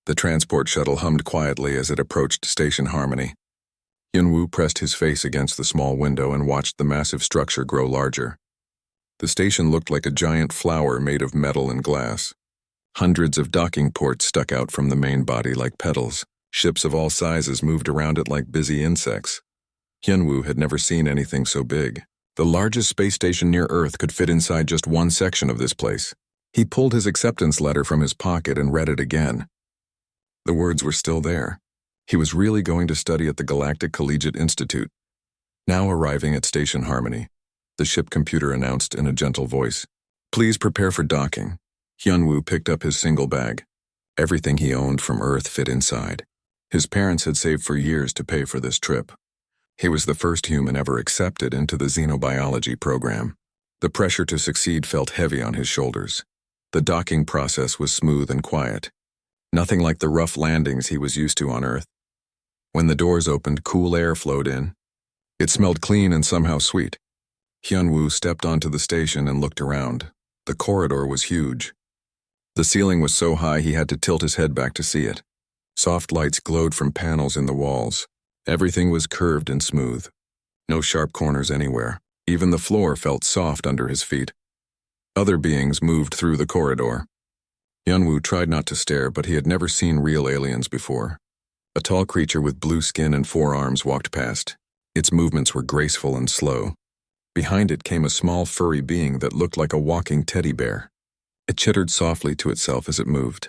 The transport shuttle hummed quietly as it approached Station Harmony. Hyunwoo pressed his face against the small window and watched the massive structure grow larger. The station looked like a giant flower made of metal and glass. Hundreds of docking ports stuck out from the main body like petals. Ships of all sizes moved around it like busy insects. Hyunwoo had never seen anything so big. The largest space station near Earth could fit inside just one section of this place. He pulled his acceptance letter from his pocket and read it again. The words were still there. He was really going to study at the Galactic Collegiate Institute. Now arriving at Station Harmony, the ship computer announced in a gentle voice, "Please prepare for docking." Hyunwoo picked up his single bag. Everything he owned from Earth fit inside. His parents had saved for years to pay for this trip. He was the first human ever accepted into the xenobiology program. The pressure to succeed felt heavy on his shoulders. The docking process was smooth and quiet. Nothing like the rough landings he was used to on Earth. When the doors opened, cool air flowed in. It smelled clean and somehow sweet. Hyunwoo stepped onto the station and looked around. The corridor was huge. The ceiling was so high he had to tilt his head back to see it. Soft lights glowed from panels in the walls. Everything was curved and smooth. No sharp corners anywhere. Even the floor felt soft under his feet. Other beings moved through the corridor. Hyunwoo tried not to stare, but he had never seen real aliens before. A tall creature with blue skin and 4 arms walked past. Its movements were graceful and slow. Behind it came a small furry being that looked like a walking teddy bear. It chittered softly to itself as it moved.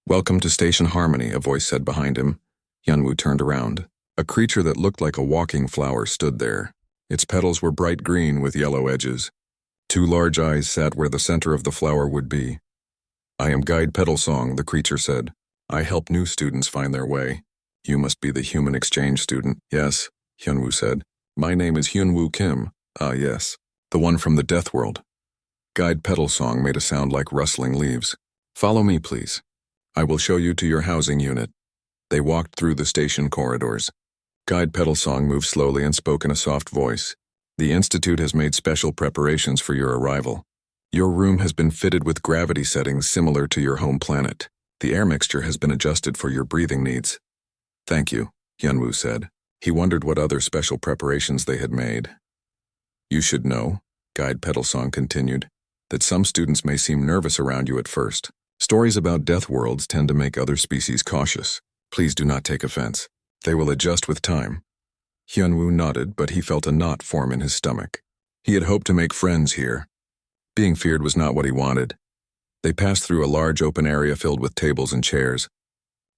"Welcome to Station Harmony," a voice said behind him. Hyunwoo turned around. A creature that looked like a walking flower stood there. Its petals were bright green with yellow edges. 2 large eyes sat where the center of the flower would be. "I am Guide Petalsong," the creature said. "I help new students find their way. You must be the human exchange student." "Yes," Hyunwoo said. "My name is Hyunwoo Kim." "Ah, yes. The one from the Deathworld." Guide Petalsong made a sound like rustling leaves. "Follow me, please. I will show you to your housing unit." They walked through the station corridors. Guide Petalsong moved slowly and spoke in a soft voice. "The Institute has made special preparations for your arrival. Your room has been fitted with gravity settings similar to your home planet. The air mixture has been adjusted for your breathing needs." "Thank you," Hyunwoo said. He wondered what other special preparations they had made. "You should know," Guide Petalsong continued, "that some students may seem nervous around you at first. Stories about death worlds tend to make other species cautious. Please do not take offense. They will adjust with time." Hyunwoo nodded, but he felt a knot form in his stomach. He had hoped to make friends here. Being feared was not what he wanted. They passed through a large open area filled with tables and chairs.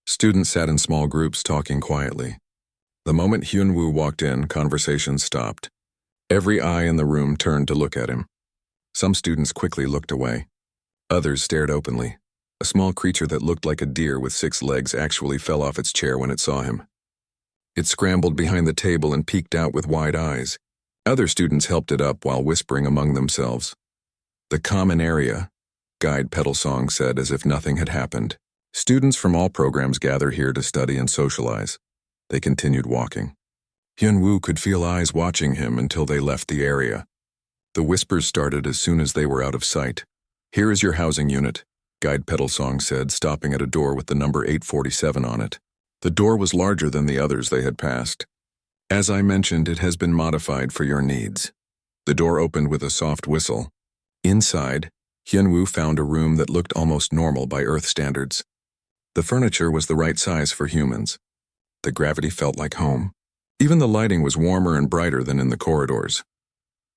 Students sat in small groups talking quietly. The moment Hyunwoo walked in, conversations stopped. Every eye in the room turned to look at him. Some students quickly looked away. Others stared openly. A small creature that looked like a deer with 6 legs actually fell off its chair when it saw him. It scrambled behind the table and peeked out with wide eyes. Other students helped it up while whispering among themselves. "The common area," Guide Petalsong said as if nothing had happened. "Students from all programs gather here to study and socialize." They continued walking. Hyunwoo could feel eyes watching him until they left the area. The whispers started as soon as they were out of sight. "Here is your housing unit," Guide Petalsong said, stopping at a door with the number 847 on it. The door was larger than the others they had passed. "As I mentioned, it has been modified for your needs." The door opened with a soft whistle. Inside, Hyunwoo found a room that looked almost normal by Earth standards. The furniture was the right size for humans. The gravity felt like home. Even the lighting was warmer and brighter than in the corridors.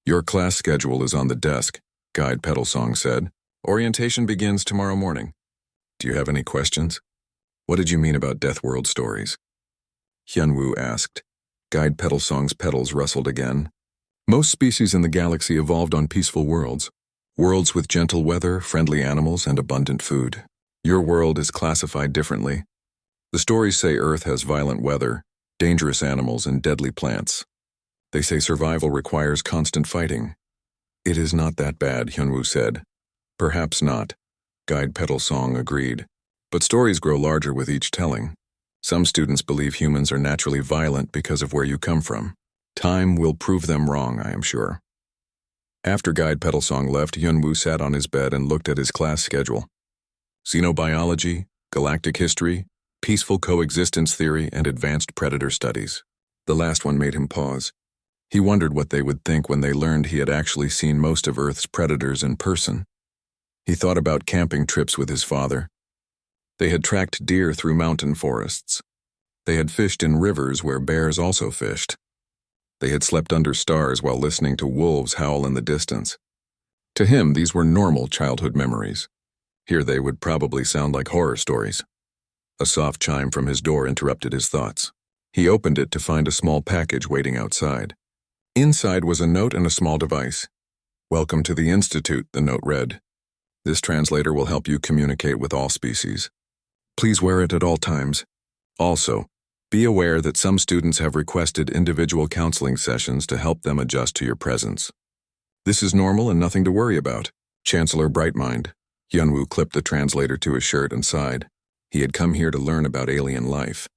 "Your class schedule is on the desk," Guide Petalsong said. "Orientation begins tomorrow morning. Do you have any questions?" "What did you mean about Deathworld stories?" Hyunwoo asked. Guide Petalsong's petals rustled again. "Most species in the galaxy evolved on peaceful worlds. Worlds with gentle weather, friendly animals, and abundant food. Your world is classified differently. The stories say Earth has violent weather, dangerous animals, and deadly plants. They say survival requires constant fighting." "It is not that bad," Hyunwoo said. "Perhaps not," Guide Petalsong agreed. "But stories grow larger with each telling. Some students believe humans are naturally violent because of where you come from. Time will prove them wrong, I am sure." After Guide Petalsong left, Hyunwoo sat on his bed and looked at his class schedule. Xenobiology, Galactic History, Peaceful Coexistence Theory, and Advanced Predator Studies. The last one made him pause. He wondered what they would think when they learned he had actually seen most of Earth's predators in person. He thought about camping trips with his father. They had tracked deer through mountain forests. They had fished in rivers where bears also fished. They had slept under stars while listening to wolves howl in the distance. To him, these were normal childhood memories. Here they would probably sound like horror stories. A soft chime from his door interrupted his thoughts. He opened it to find a small package waiting outside. Inside was a note and a small device. "Welcome to the Institute," the note read. "This translator will help you communicate with all species. Please wear it at all times. Also, be aware that some students have requested individual counseling sessions to help them adjust to your presence. This is normal and nothing to worry about. Chancellor Brightmind." Hyunwoo clipped the translator to his shirt and sighed. He had come here to learn about alien life.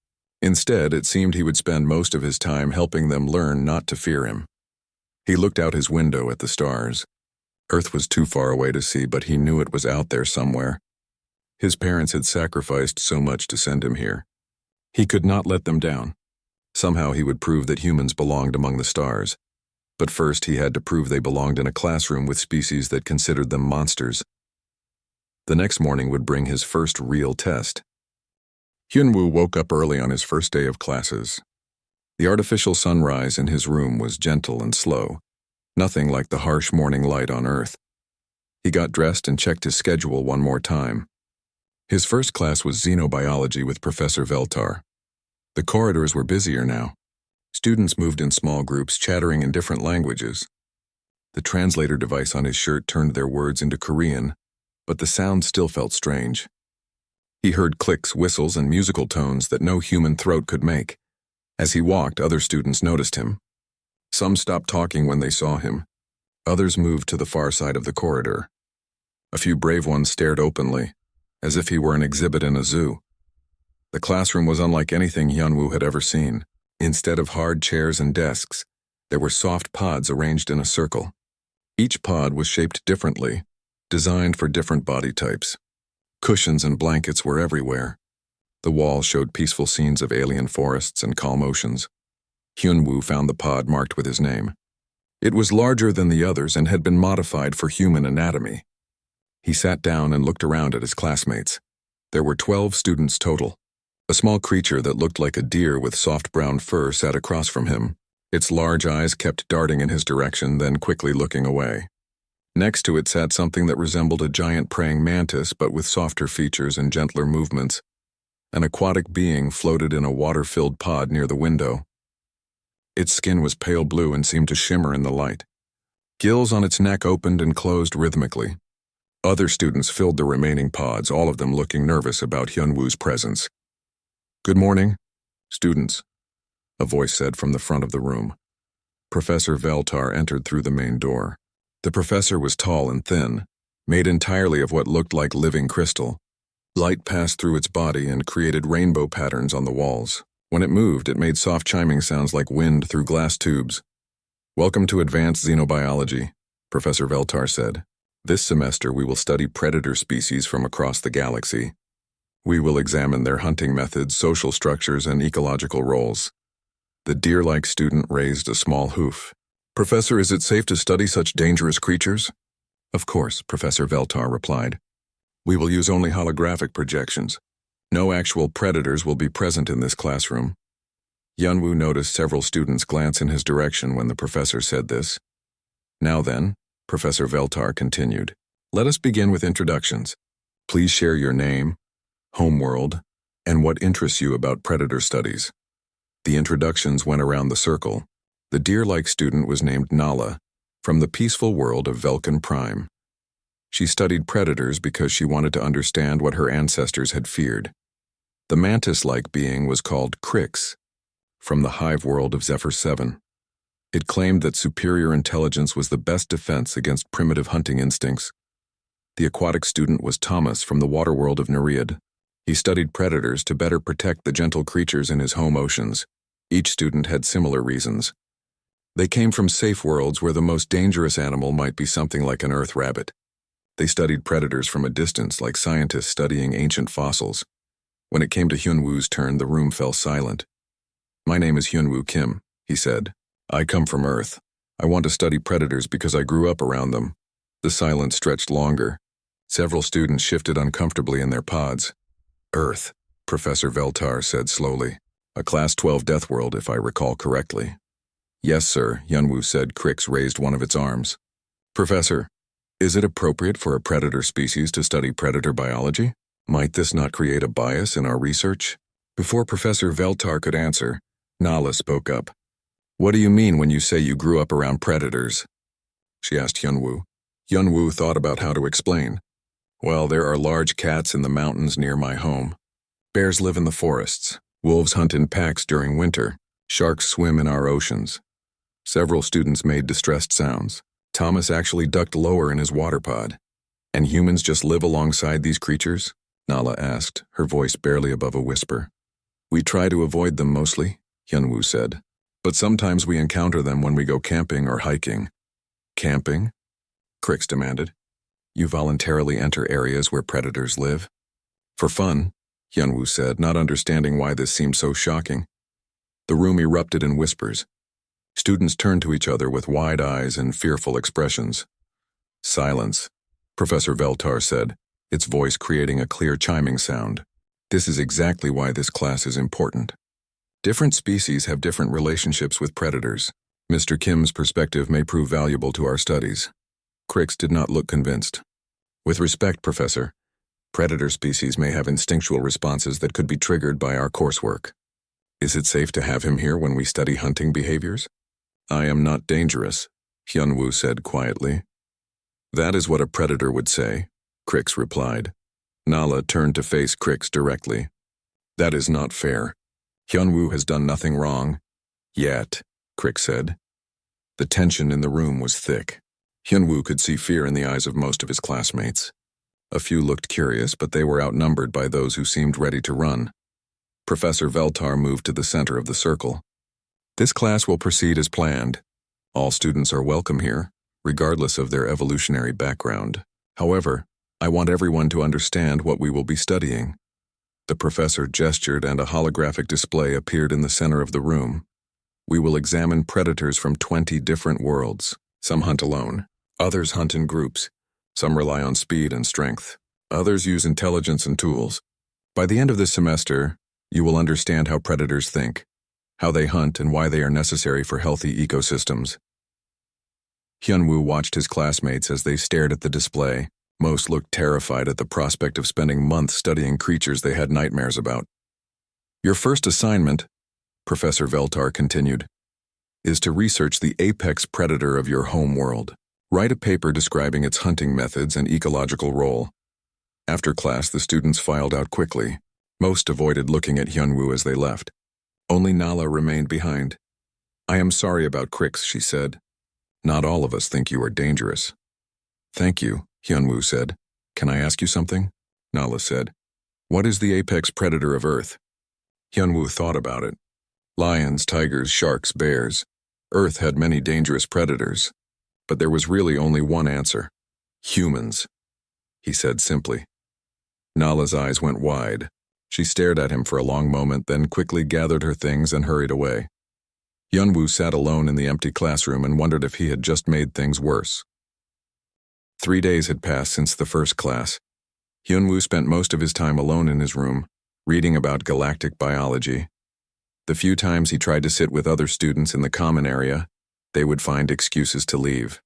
Instead, it seemed he would spend most of his time helping them learn not to fear him. He looked out his window at the stars. Earth was too far away to see, but he knew it was out there somewhere. His parents had sacrificed so much to send him here. He could not let them down. Somehow he would prove that humans belonged among the stars. But first he had to prove they belonged in a classroom with species that considered them monsters. The next morning would bring his first real test. Hyunwoo woke up early on his first day of classes. The artificial sunrise in his room was gentle and slow, nothing like the harsh morning light on Earth. He got dressed and checked his schedule one more time. His first class was xenobiology with Professor Veltar. The corridors were busier now. Students moved in small groups, chattering in different languages. The translator device on his shirt turned their words into Korean, but the sound still felt strange. He heard clicks, whistles, and musical tones that no human throat could make. As he walked, other students noticed him. Some stopped talking when they saw him. Others moved to the far side of the corridor. A few brave ones stared openly, as if he were an exhibit in a zoo. The classroom was unlike anything Hyunwoo had ever seen. Instead of hard chairs and desks, there were soft pods arranged in a circle. Each pod was shaped differently, designed for different body types. Cushions and blankets were everywhere. The walls showed peaceful scenes of alien forests and calm oceans. Hyunwoo found the pod marked with his name. It was larger than the others and had been modified for human anatomy. He sat down and looked around at his classmates. There were 12 students total. A small creature that looked like a deer with soft brown fur sat across from him. Its large eyes kept darting in his direction, then quickly looking away. Next to it sat something that resembled a giant praying mantis, but with softer features and gentler movements. An aquatic being floated in a water-filled pod near the window. Its skin was pale blue and seemed to shimmer in the light. Gills on its neck opened and closed rhythmically. Other students filled the remaining pods, all of them looking nervous about Hyunwoo's presence. "Good morning, students," a voice said from the front of the room. Professor Veltar entered through the main door. The professor was tall and thin, made entirely of what looked like living crystal. Light passed through its body and created rainbow patterns on the walls. When it moved, it made soft chiming sounds like wind through glass tubes. "Welcome to Advanced Xenobiology," Professor Veltar said. "This semester we will study predator species from across the galaxy. We will examine their hunting methods, social structures, and ecological roles." The deer-like student raised a small hoof. "Professor, is it safe to study such dangerous creatures?" "Of course," Professor Veltar replied. "We will use only holographic projections. No actual predators will be present in this classroom." Hyunwoo noticed several students glance in his direction when the professor said this. "Now then," Professor Veltar continued, "let us begin with introductions. Please share your name, homeworld, and what interests you about predator studies." The introductions went around the circle. The deer-like student was named Nala, from the peaceful world of Velkan Prime. She studied predators because she wanted to understand what her ancestors had feared. The mantis-like being was called Crix, from the hive world of Zephyr 7. It claimed that superior intelligence was the best defense against primitive hunting instincts. The aquatic student was Thomas from the water world of Nereid. He studied predators to better protect the gentle creatures in his home oceans. Each student had similar reasons. They came from safe worlds where the most dangerous animal might be something like an earth rabbit. They studied predators from a distance, like scientists studying ancient fossils. When it came to Hyunwoo's turn, the room fell silent. "My name is Hyunwoo Kim," he said. "I come from Earth. I want to study predators because I grew up around them." The silence stretched longer. Several students shifted uncomfortably in their pods. "Earth," Professor Veltar said slowly. "A Class 12 Deathworld, if I recall correctly." "Yes, sir," Hyunwoo said. Crix raised one of its arms. "Professor, is it appropriate for a predator species to study predator biology? Might this not create a bias in our research?" Before Professor Veltar could answer, Nala spoke up. "What do you mean when you say you grew up around predators?" she asked Hyunwoo. Hyunwoo thought about how to explain. "Well, there are large cats in the mountains near my home. Bears live in the forests. Wolves hunt in packs during winter. Sharks swim in our oceans." Several students made distressed sounds. Thomas actually ducked lower in his water pod. "And humans just live alongside these creatures?" Nala asked, her voice barely above a whisper. "We try to avoid them mostly," Hyunwoo said. "But sometimes we encounter them when we go camping or hiking." "Camping?" Crix demanded. "You voluntarily enter areas where predators live?" "For fun," Hyunwoo said, not understanding why this seemed so shocking. The room erupted in whispers. Students turned to each other with wide eyes and fearful expressions. "Silence," Professor Veltar said, its voice creating a clear chiming sound. "This is exactly why this class is important. Different species have different relationships with predators. Mr. Kim's perspective may prove valuable to our studies." Crix did not look convinced. "With respect, Professor, predator species may have instinctual responses that could be triggered by our coursework. Is it safe to have him here when we study hunting behaviors?" "I am not dangerous," Hyunwoo said quietly. "That is what a predator would say," Crix replied. Nala turned to face Crix directly. "That is not fair. Hyunwoo has done nothing wrong." "Yet," Crix said. The tension in the room was thick. Hyunwoo could see fear in the eyes of most of his classmates. A few looked curious, but they were outnumbered by those who seemed ready to run. Professor Veltar moved to the center of the circle. "This class will proceed as planned. All students are welcome here, regardless of their evolutionary background. However, I want everyone to understand what we will be studying." The professor gestured and a holographic display appeared in the center of the room. "We will examine predators from 20 different worlds. Some hunt alone. Others hunt in groups. Some rely on speed and strength. Others use intelligence and tools. By the end of this semester, you will understand how predators think, how they hunt, and why they are necessary for healthy ecosystems." Hyunwoo watched his classmates as they stared at the display. Most looked terrified at the prospect of spending months studying creatures they had nightmares about. "Your first assignment," Professor Veltar continued, "is to research the apex predator of your home world. Write a paper describing its hunting methods and ecological role." After class, the students filed out quickly. Most avoided looking at Hyunwoo as they left. Only Nala remained behind. "I am sorry about Crix," she said. "Not all of us think you are dangerous." "Thank you," Hyunwoo said. "Can I ask you something?" Nala said. "What is the apex predator of Earth?" Hyunwoo thought about it. Lions, tigers, sharks, bears. Earth had many dangerous predators. But there was really only one answer. "Humans," he said simply. Nala's eyes went wide. She stared at him for a long moment, then quickly gathered her things and hurried away. Hyunwoo sat alone in the empty classroom and wondered if he had just made things worse. 3 days had passed since the first class. Hyunwoo spent most of his time alone in his room, reading about galactic biology. The few times he tried to sit with other students in the common area, they would find excuses to leave.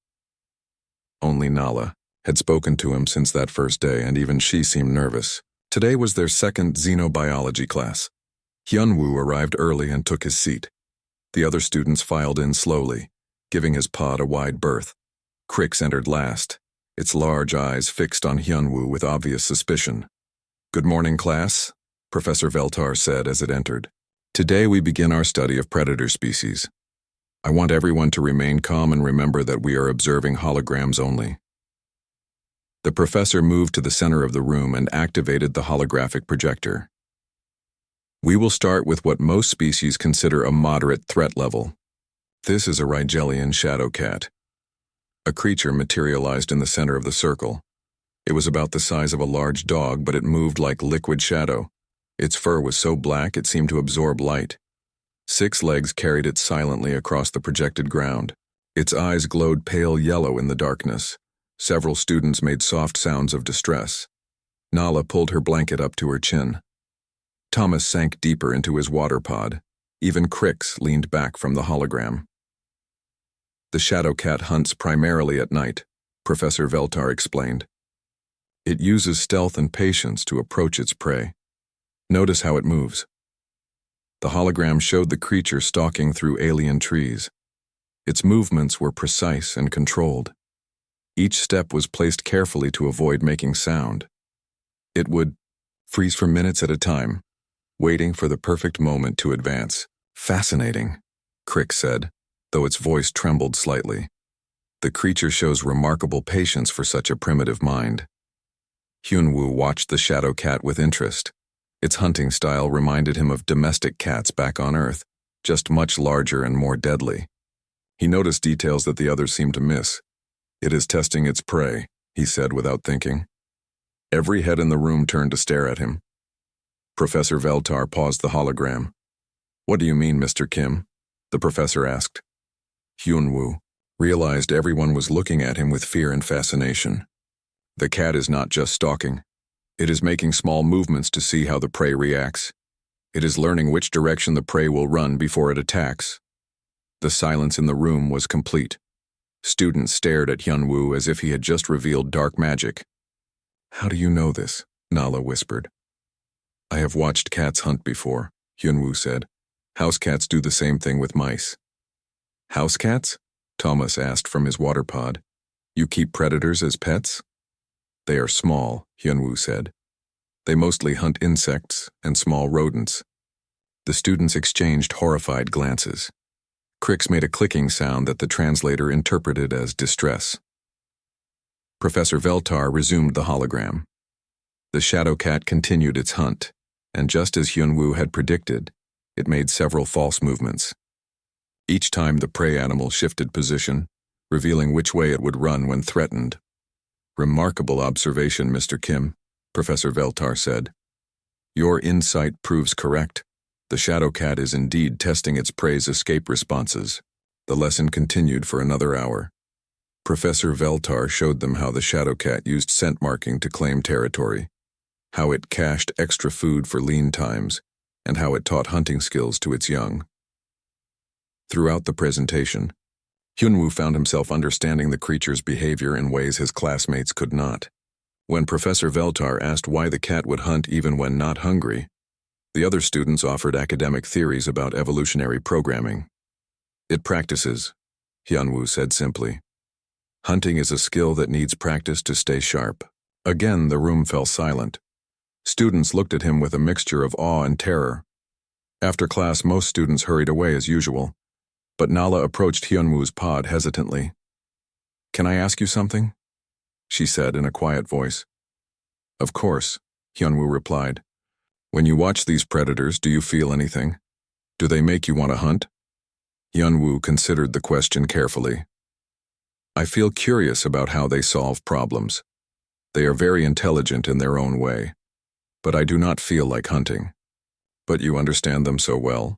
Only Nala had spoken to him since that first day, and even she seemed nervous. Today was their second xenobiology class. Hyunwoo arrived early and took his seat. The other students filed in slowly, giving his pod a wide berth. Crix entered last, its large eyes fixed on Hyunwoo with obvious suspicion. "Good morning, class," Professor Veltar said as it entered. "Today we begin our study of predator species. I want everyone to remain calm and remember that we are observing holograms only." The professor moved to the center of the room and activated the holographic projector. "We will start with what most species consider a moderate threat level. This is a Rigelian shadow cat." A creature materialized in the center of the circle. It was about the size of a large dog, but it moved like liquid shadow. Its fur was so black it seemed to absorb light. 6 legs carried it silently across the projected ground. Its eyes glowed pale yellow in the darkness. Several students made soft sounds of distress. Nala pulled her blanket up to her chin. Thomas sank deeper into his water pod. Even Crix leaned back from the hologram. The shadow cat hunts primarily at night, Professor Veltar explained. It uses stealth and patience to approach its prey. Notice how it moves. The hologram showed the creature stalking through alien trees. Its movements were precise and controlled. Each step was placed carefully to avoid making sound. It would freeze for minutes at a time, waiting for the perfect moment to advance. Fascinating, Crix said, though its voice trembled slightly. The creature shows remarkable patience for such a primitive mind. Hyunwoo watched the shadow cat with interest. Its hunting style reminded him of domestic cats back on Earth, just much larger and more deadly. He noticed details that the others seemed to miss. It is testing its prey, he said without thinking. Every head in the room turned to stare at him. Professor Veltar paused the hologram. What do you mean, Mr. Kim? The professor asked. Hyunwoo realized everyone was looking at him with fear and fascination. The cat is not just stalking. It is making small movements to see how the prey reacts. It is learning which direction the prey will run before it attacks. The silence in the room was complete. Students stared at Hyunwoo as if he had just revealed dark magic. How do you know this? Nala whispered. I have watched cats hunt before, Hyunwoo said. House cats do the same thing with mice. House cats? Thomas asked from his water pod. You keep predators as pets? They are small, Hyunwoo said. They mostly hunt insects and small rodents. The students exchanged horrified glances. Crix made a clicking sound that the translator interpreted as distress. Professor Veltar resumed the hologram. The shadow cat continued its hunt, and just as Hyunwoo had predicted, it made several false movements. Each time the prey animal shifted position, revealing which way it would run when threatened. Remarkable observation, Mr. Kim, Professor Veltar said. Your insight proves correct. The shadow cat is indeed testing its prey's escape responses. The lesson continued for another hour. Professor Veltar showed them how the shadow cat used scent marking to claim territory, how it cached extra food for lean times, and how it taught hunting skills to its young. Throughout the presentation, Hyunwoo found himself understanding the creature's behavior in ways his classmates could not. When Professor Veltar asked why the cat would hunt even when not hungry, the other students offered academic theories about evolutionary programming. It practices, Hyunwoo said simply. Hunting is a skill that needs practice to stay sharp. Again, the room fell silent. Students looked at him with a mixture of awe and terror. After class, most students hurried away as usual, but Nala approached Hyunwoo's pod hesitantly. Can I ask you something? She said in a quiet voice. Of course, Hyunwoo replied. When you watch these predators, do you feel anything? Do they make you want to hunt? Hyunwoo considered the question carefully. I feel curious about how they solve problems. They are very intelligent in their own way, but I do not feel like hunting. But you understand them so well,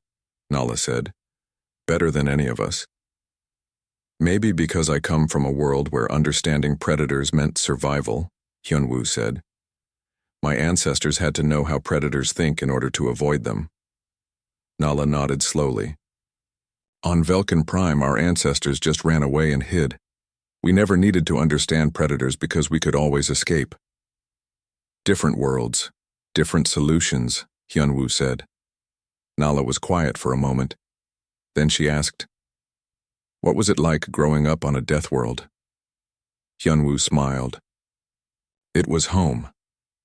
Nala said. Better than any of us. Maybe because I come from a world where understanding predators meant survival, Hyunwoo said. My ancestors had to know how predators think in order to avoid them. Nala nodded slowly. On Velkin Prime, our ancestors just ran away and hid. We never needed to understand predators because we could always escape. Different worlds, different solutions, Hyunwoo said. Nala was quiet for a moment. Then she asked, what was it like growing up on a death world? Hyunwoo smiled. It was home.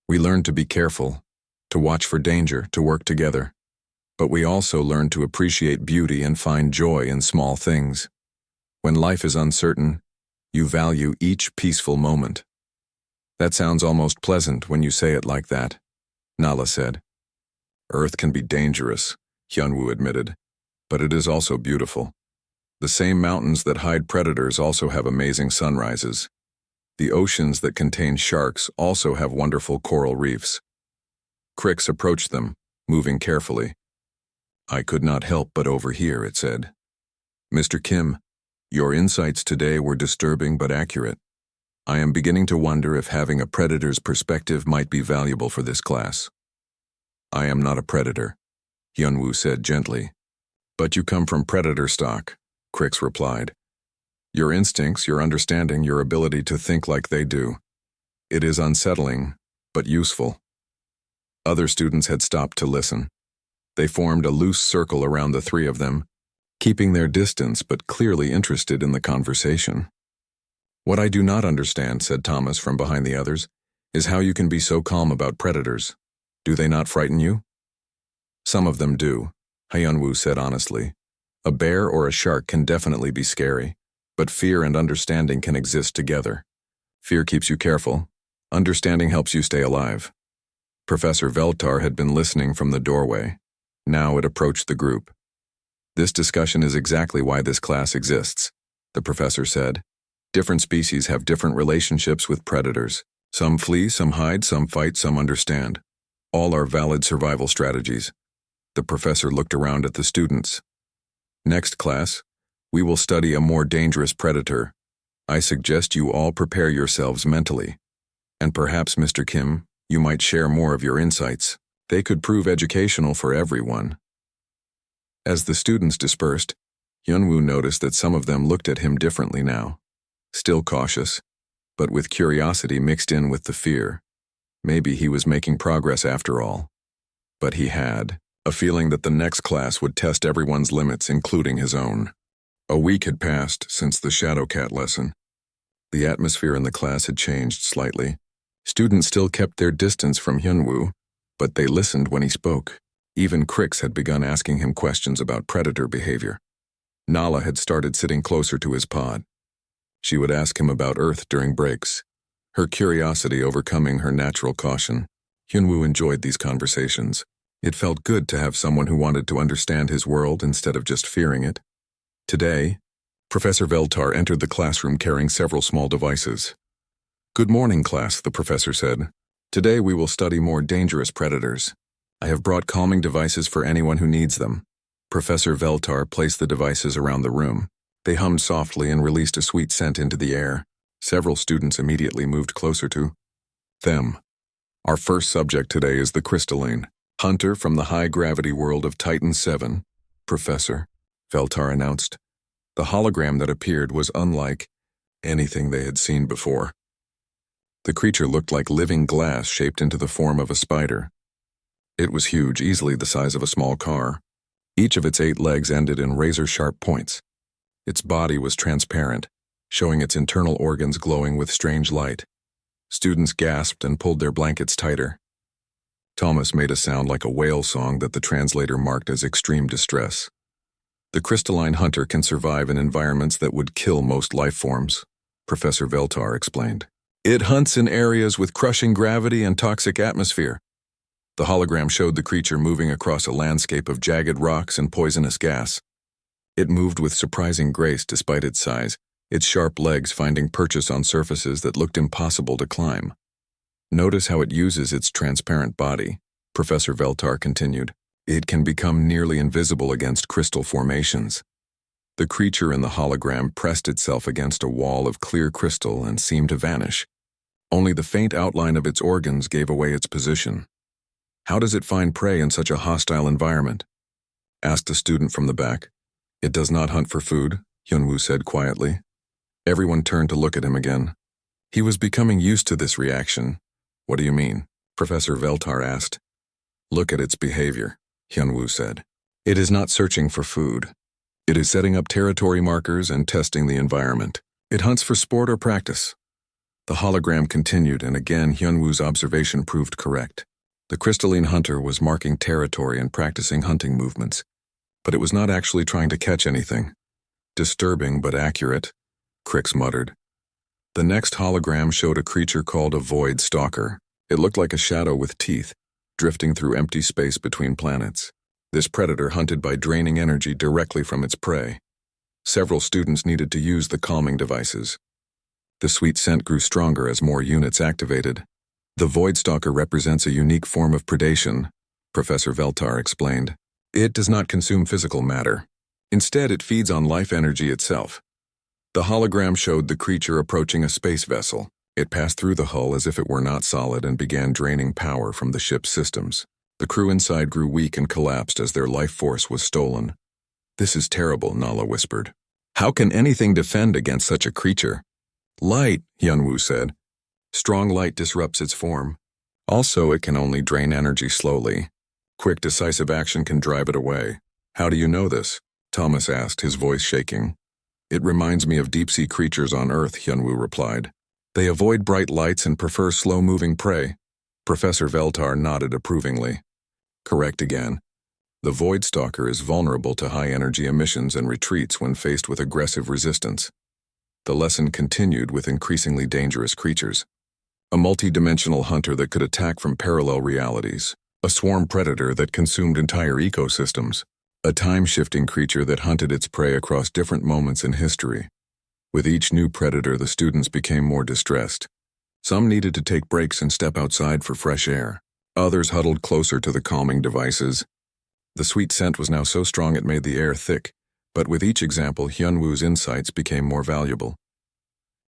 We learned to be careful, to watch for danger, to work together. But we also learned to appreciate beauty and find joy in small things. When life is uncertain, you value each peaceful moment. That sounds almost pleasant when you say it like that, Nala said. Earth can be dangerous, Hyunwoo admitted, but it is also beautiful. The same mountains that hide predators also have amazing sunrises. The oceans that contain sharks also have wonderful coral reefs. Crix approached them, moving carefully. I could not help but overhear, it said. Mr. Kim, your insights today were disturbing but accurate. I am beginning to wonder if having a predator's perspective might be valuable for this class. I am not a predator, Hyunwoo said gently. But you come from predator stock, Crix replied. Your instincts, your understanding, your ability to think like they do. It is unsettling, but useful. Other students had stopped to listen. They formed a loose circle around the three of them, keeping their distance but clearly interested in the conversation. What I do not understand, said Thomas from behind the others, is how you can be so calm about predators. Do they not frighten you? Some of them do, Hyunwoo said honestly. A bear or a shark can definitely be scary, but fear and understanding can exist together. Fear keeps you careful. Understanding helps you stay alive. Professor Veltar had been listening from the doorway. Now it approached the group. This discussion is exactly why this class exists, the professor said. Different species have different relationships with predators. Some flee, some hide, some fight, some understand. All are valid survival strategies. The professor looked around at the students. Next class, we will study a more dangerous predator. I suggest you all prepare yourselves mentally. And perhaps, Mr. Kim, you might share more of your insights. They could prove educational for everyone. As the students dispersed, Hyunwoo noticed that some of them looked at him differently now. Still cautious, but with curiosity mixed in with the fear. Maybe he was making progress after all. But he had a feeling that the next class would test everyone's limits, including his own. A week had passed since the Shadowcat lesson. The atmosphere in the class had changed slightly. Students still kept their distance from Hyunwoo, but they listened when he spoke. Even Crix had begun asking him questions about predator behavior. Nala had started sitting closer to his pod. She would ask him about Earth during breaks, her curiosity overcoming her natural caution. Hyunwoo enjoyed these conversations. It felt good to have someone who wanted to understand his world instead of just fearing it. Today, Professor Veltar entered the classroom carrying several small devices. Good morning, class, the professor said. Today we will study more dangerous predators. I have brought calming devices for anyone who needs them. Professor Veltar placed the devices around the room. They hummed softly and released a sweet scent into the air. Several students immediately moved closer to them. Our first subject today is the crystalline hunter from the high-gravity world of Titan 7, Professor Veltar announced. The hologram that appeared was unlike anything they had seen before. The creature looked like living glass shaped into the form of a spider. It was huge, easily the size of a small car. Each of its 8 legs ended in razor-sharp points. Its body was transparent, showing its internal organs glowing with strange light. Students gasped and pulled their blankets tighter. Thomas made a sound like a whale song that the translator marked as extreme distress. The crystalline hunter can survive in environments that would kill most life forms, Professor Veltar explained. It hunts in areas with crushing gravity and toxic atmosphere. The hologram showed the creature moving across a landscape of jagged rocks and poisonous gas. It moved with surprising grace despite its size, its sharp legs finding purchase on surfaces that looked impossible to climb. Notice how it uses its transparent body, Professor Veltar continued. It can become nearly invisible against crystal formations. The creature in the hologram pressed itself against a wall of clear crystal and seemed to vanish. Only the faint outline of its organs gave away its position. How does it find prey in such a hostile environment? Asked a student from the back. It does not hunt for food, Hyunwoo said quietly. Everyone turned to look at him again. He was becoming used to this reaction. What do you mean? Professor Veltar asked. Look at its behavior, Hyunwoo said. It is not searching for food. It is setting up territory markers and testing the environment. It hunts for sport or practice. The hologram continued, and again Hyunwoo's observation proved correct. The crystalline hunter was marking territory and practicing hunting movements. But it was not actually trying to catch anything. Disturbing but accurate, Crix muttered. The next hologram showed a creature called a void stalker. It looked like a shadow with teeth, drifting through empty space between planets. This predator hunted by draining energy directly from its prey. Several students needed to use the calming devices. The sweet scent grew stronger as more units activated. The void stalker represents a unique form of predation, Professor Veltar explained. It does not consume physical matter. Instead, it feeds on life energy itself. The hologram showed the creature approaching a space vessel. It passed through the hull as if it were not solid and began draining power from the ship's systems. The crew inside grew weak and collapsed as their life force was stolen. This is terrible, Nala whispered. How can anything defend against such a creature? Light, Hyunwoo said. Strong light disrupts its form. Also, it can only drain energy slowly. Quick, decisive action can drive it away. How do you know this? Thomas asked, his voice shaking. It reminds me of deep-sea creatures on Earth, Hyunwoo replied. They avoid bright lights and prefer slow-moving prey. Professor Veltar nodded approvingly. Correct again. The Void Stalker is vulnerable to high-energy emissions and retreats when faced with aggressive resistance. The lesson continued with increasingly dangerous creatures. A multi-dimensional hunter that could attack from parallel realities. A swarm predator that consumed entire ecosystems. A time-shifting creature that hunted its prey across different moments in history. With each new predator, the students became more distressed. Some needed to take breaks and step outside for fresh air. Others huddled closer to the calming devices. The sweet scent was now so strong it made the air thick, but with each example, Hyunwoo's insights became more valuable.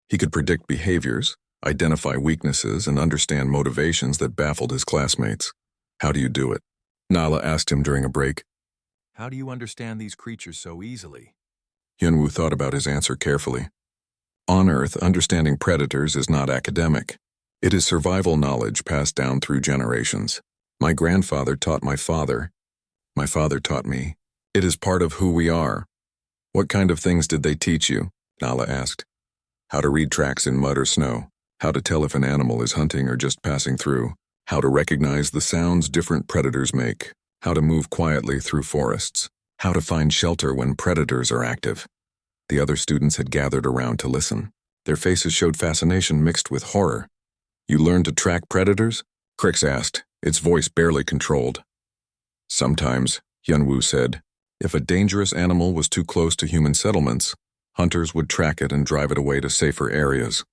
He could predict behaviors, identify weaknesses, and understand motivations that baffled his classmates. How do you do it? Nala asked him during a break. How do you understand these creatures so easily? Hyunwoo thought about his answer carefully. On Earth, understanding predators is not academic. It is survival knowledge passed down through generations. My grandfather taught my father. My father taught me. It is part of who we are. What kind of things did they teach you? Nala asked. How to read tracks in mud or snow. How to tell if an animal is hunting or just passing through. How to recognize the sounds different predators make. How to move quietly through forests. How to find shelter when predators are active. The other students had gathered around to listen. Their faces showed fascination mixed with horror. You learned to track predators? Crix asked, its voice barely controlled. Sometimes, Hyunwoo said, if a dangerous animal was too close to human settlements, hunters would track it and drive it away to safer areas.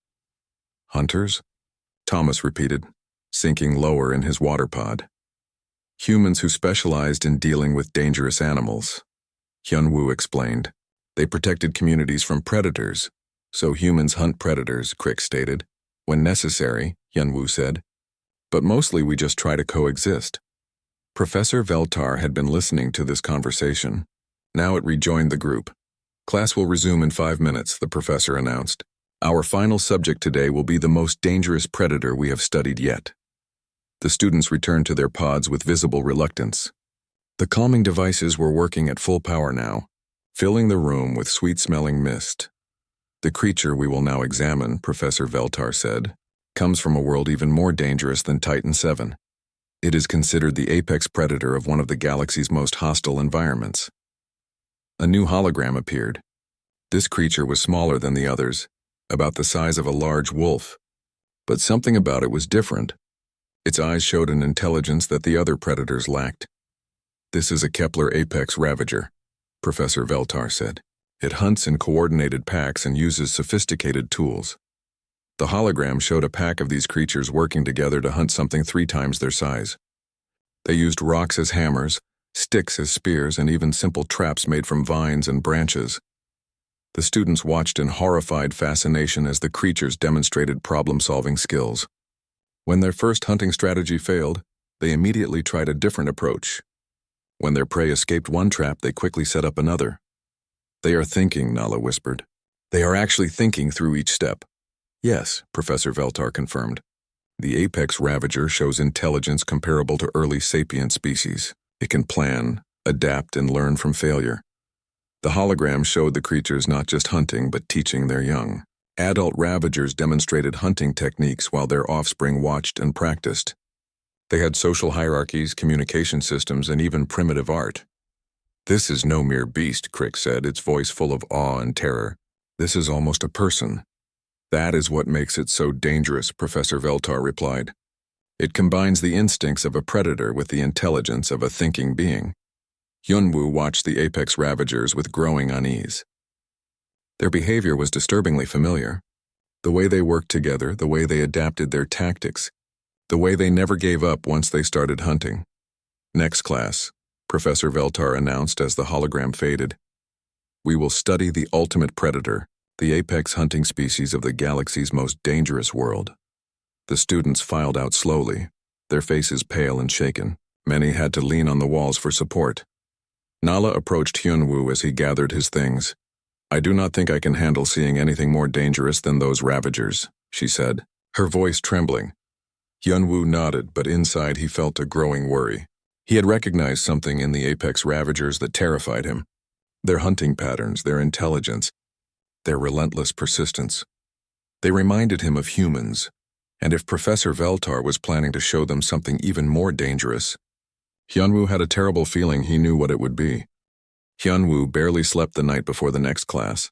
Hunters? Thomas repeated, sinking lower in his water pod. Humans who specialized in dealing with dangerous animals. Hyunwoo explained. They protected communities from predators. So humans hunt predators, Crix stated. When necessary, Hyunwoo said. But mostly we just try to coexist. Professor Veltar had been listening to this conversation. Now it rejoined the group. Class will resume in 5 minutes, the professor announced. Our final subject today will be the most dangerous predator we have studied yet. The students returned to their pods with visible reluctance. The calming devices were working at full power now, filling the room with sweet-smelling mist. The creature we will now examine, Professor Veltar said, comes from a world even more dangerous than Titan 7. It is considered the apex predator of one of the galaxy's most hostile environments. A new hologram appeared. This creature was smaller than the others, about the size of a large wolf. But something about it was different. Its eyes showed an intelligence that the other predators lacked. This is a Kepler apex ravager, Professor Veltar said. It hunts in coordinated packs and uses sophisticated tools. The hologram showed a pack of these creatures working together to hunt something 3 times their size. They used rocks as hammers, sticks as spears, and even simple traps made from vines and branches. The students watched in horrified fascination as the creatures demonstrated problem-solving skills. When their first hunting strategy failed, they immediately tried a different approach. When their prey escaped one trap, they quickly set up another. They are thinking, Nala whispered. They are actually thinking through each step. Yes, Professor Veltar confirmed. The apex ravager shows intelligence comparable to early sapient species. It can plan, adapt, and learn from failure. The hologram showed the creatures not just hunting, but teaching their young. Adult ravagers demonstrated hunting techniques while their offspring watched and practiced. They had social hierarchies, communication systems, and even primitive art. This is no mere beast, Crix said, its voice full of awe and terror. This is almost a person. That is what makes it so dangerous, Professor Veltar replied. It combines the instincts of a predator with the intelligence of a thinking being. Hyunwoo watched the apex ravagers with growing unease. Their behavior was disturbingly familiar. The way they worked together, the way they adapted their tactics, the way they never gave up once they started hunting. Next class, Professor Veltar announced as the hologram faded. We will study the ultimate predator, the apex hunting species of the galaxy's most dangerous world. The students filed out slowly, their faces pale and shaken. Many had to lean on the walls for support. Nala approached Hyunwoo as he gathered his things. I do not think I can handle seeing anything more dangerous than those ravagers, she said, her voice trembling. Hyunwoo nodded, but inside he felt a growing worry. He had recognized something in the apex ravagers that terrified him. Their hunting patterns, their intelligence, their relentless persistence. They reminded him of humans, and if Professor Veltar was planning to show them something even more dangerous, Hyunwoo had a terrible feeling he knew what it would be. Hyunwoo barely slept the night before the next class.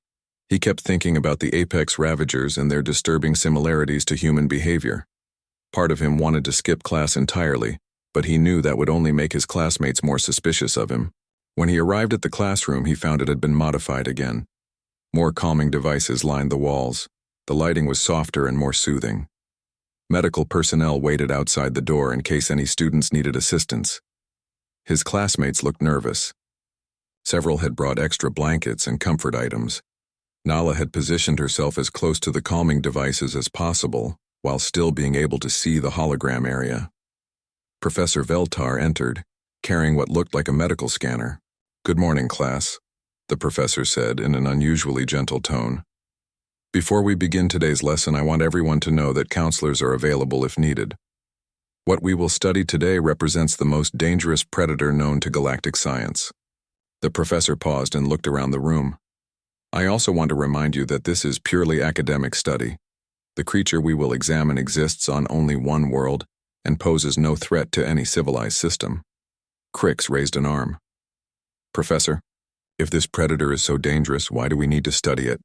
He kept thinking about the apex ravagers and their disturbing similarities to human behavior. Part of him wanted to skip class entirely, but he knew that would only make his classmates more suspicious of him. When he arrived at the classroom, he found it had been modified again. More calming devices lined the walls. The lighting was softer and more soothing. Medical personnel waited outside the door in case any students needed assistance. His classmates looked nervous. Several had brought extra blankets and comfort items. Nala had positioned herself as close to the calming devices as possible, while still being able to see the hologram area. Professor Veltar entered, carrying what looked like a medical scanner. Good morning, class, the professor said in an unusually gentle tone. Before we begin today's lesson, I want everyone to know that counselors are available if needed. What we will study today represents the most dangerous predator known to galactic science. The professor paused and looked around the room. I also want to remind you that this is purely academic study. The creature we will examine exists on only one world and poses no threat to any civilized system. Crix raised an arm. Professor, if this predator is so dangerous, why do we need to study it?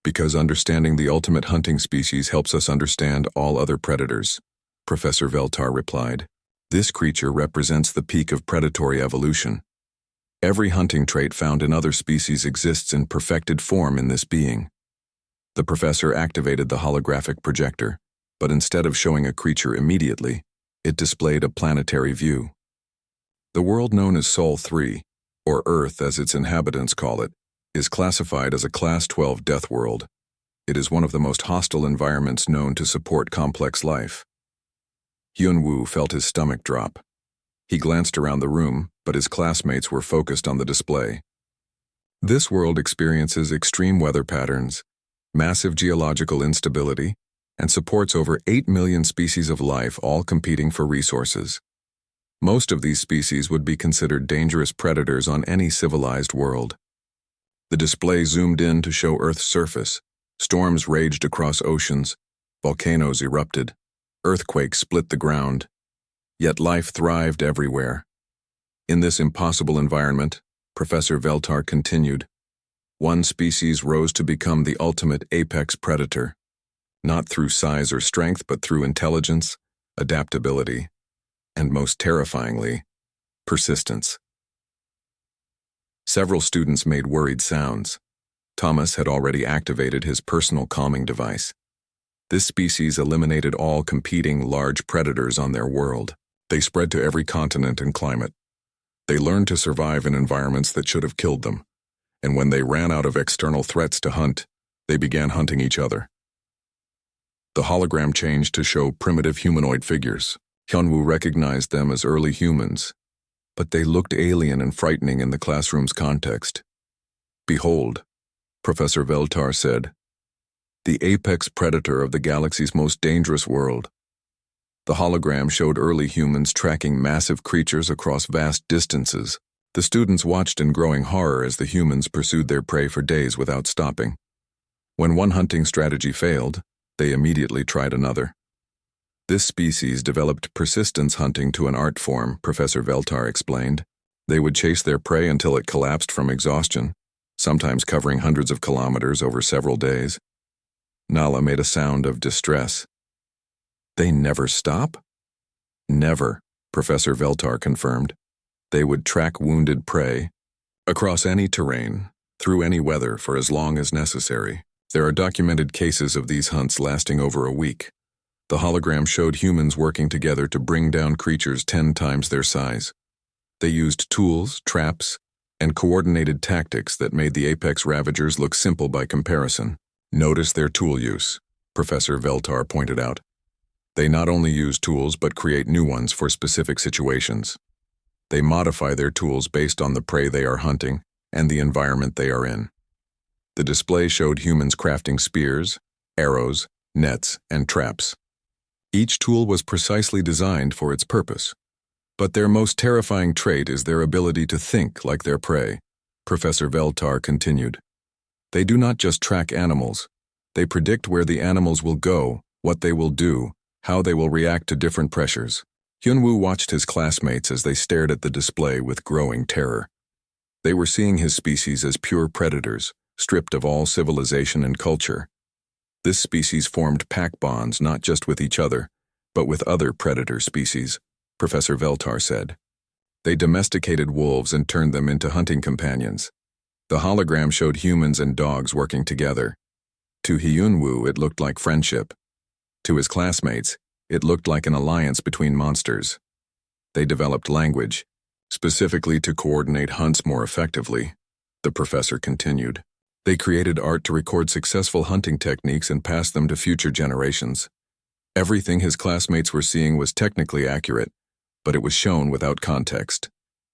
Because understanding the ultimate hunting species helps us understand all other predators, Professor Veltar replied. This creature represents the peak of predatory evolution. Every hunting trait found in other species exists in perfected form in this being. The professor activated the holographic projector, but instead of showing a creature immediately, it displayed a planetary view. The world known as Sol 3, or Earth as its inhabitants call it, is classified as a Class 12 Deathworld. It is one of the most hostile environments known to support complex life. Hyunwoo felt his stomach drop. He glanced around the room, but his classmates were focused on the display. This world experiences extreme weather patterns, massive geological instability, and supports over 8 million species of life, all competing for resources. Most of these species would be considered dangerous predators on any civilized world. The display zoomed in to show Earth's surface. Storms raged across oceans, volcanoes erupted, earthquakes split the ground. Yet life thrived everywhere. In this impossible environment, Professor Veltar continued, one species rose to become the ultimate apex predator, not through size or strength, but through intelligence, adaptability, and most terrifyingly, persistence. Several students made worried sounds. Thomas had already activated his personal calming device. This species eliminated all competing large predators on their world. They spread to every continent and climate. They learned to survive in environments that should have killed them, and when they ran out of external threats to hunt, they began hunting each other. The hologram changed to show primitive humanoid figures. Hyunwoo recognized them as early humans, but they looked alien and frightening in the classroom's context. Behold, Professor Veltar said, the apex predator of the galaxy's most dangerous world. The hologram showed early humans tracking massive creatures across vast distances. The students watched in growing horror as the humans pursued their prey for days without stopping. When one hunting strategy failed, they immediately tried another. This species developed persistence hunting to an art form, Professor Veltar explained. They would chase their prey until it collapsed from exhaustion, sometimes covering hundreds of kilometers over several days. Nala made a sound of distress. They never stop? Never, Professor Veltar confirmed. They would track wounded prey across any terrain, through any weather for as long as necessary. There are documented cases of these hunts lasting over a week. The hologram showed humans working together to bring down creatures 10 times their size. They used tools, traps, and coordinated tactics that made the apex ravagers look simple by comparison. Notice their tool use, Professor Veltar pointed out. They not only use tools but create new ones for specific situations. They modify their tools based on the prey they are hunting and the environment they are in. The display showed humans crafting spears, arrows, nets, and traps. Each tool was precisely designed for its purpose. But their most terrifying trait is their ability to think like their prey, Professor Veltar continued. They do not just track animals. They predict where the animals will go, what they will do, how they will react to different pressures. Hyunwoo watched his classmates as they stared at the display with growing terror. They were seeing his species as pure predators, stripped of all civilization and culture. This species formed pack bonds not just with each other, but with other predator species, Professor Veltar said. They domesticated wolves and turned them into hunting companions. The hologram showed humans and dogs working together. To Hyunwoo, it looked like friendship. To his classmates, it looked like an alliance between monsters. They developed language, specifically to coordinate hunts more effectively, the professor continued. They created art to record successful hunting techniques and pass them to future generations. Everything his classmates were seeing was technically accurate, but it was shown without context.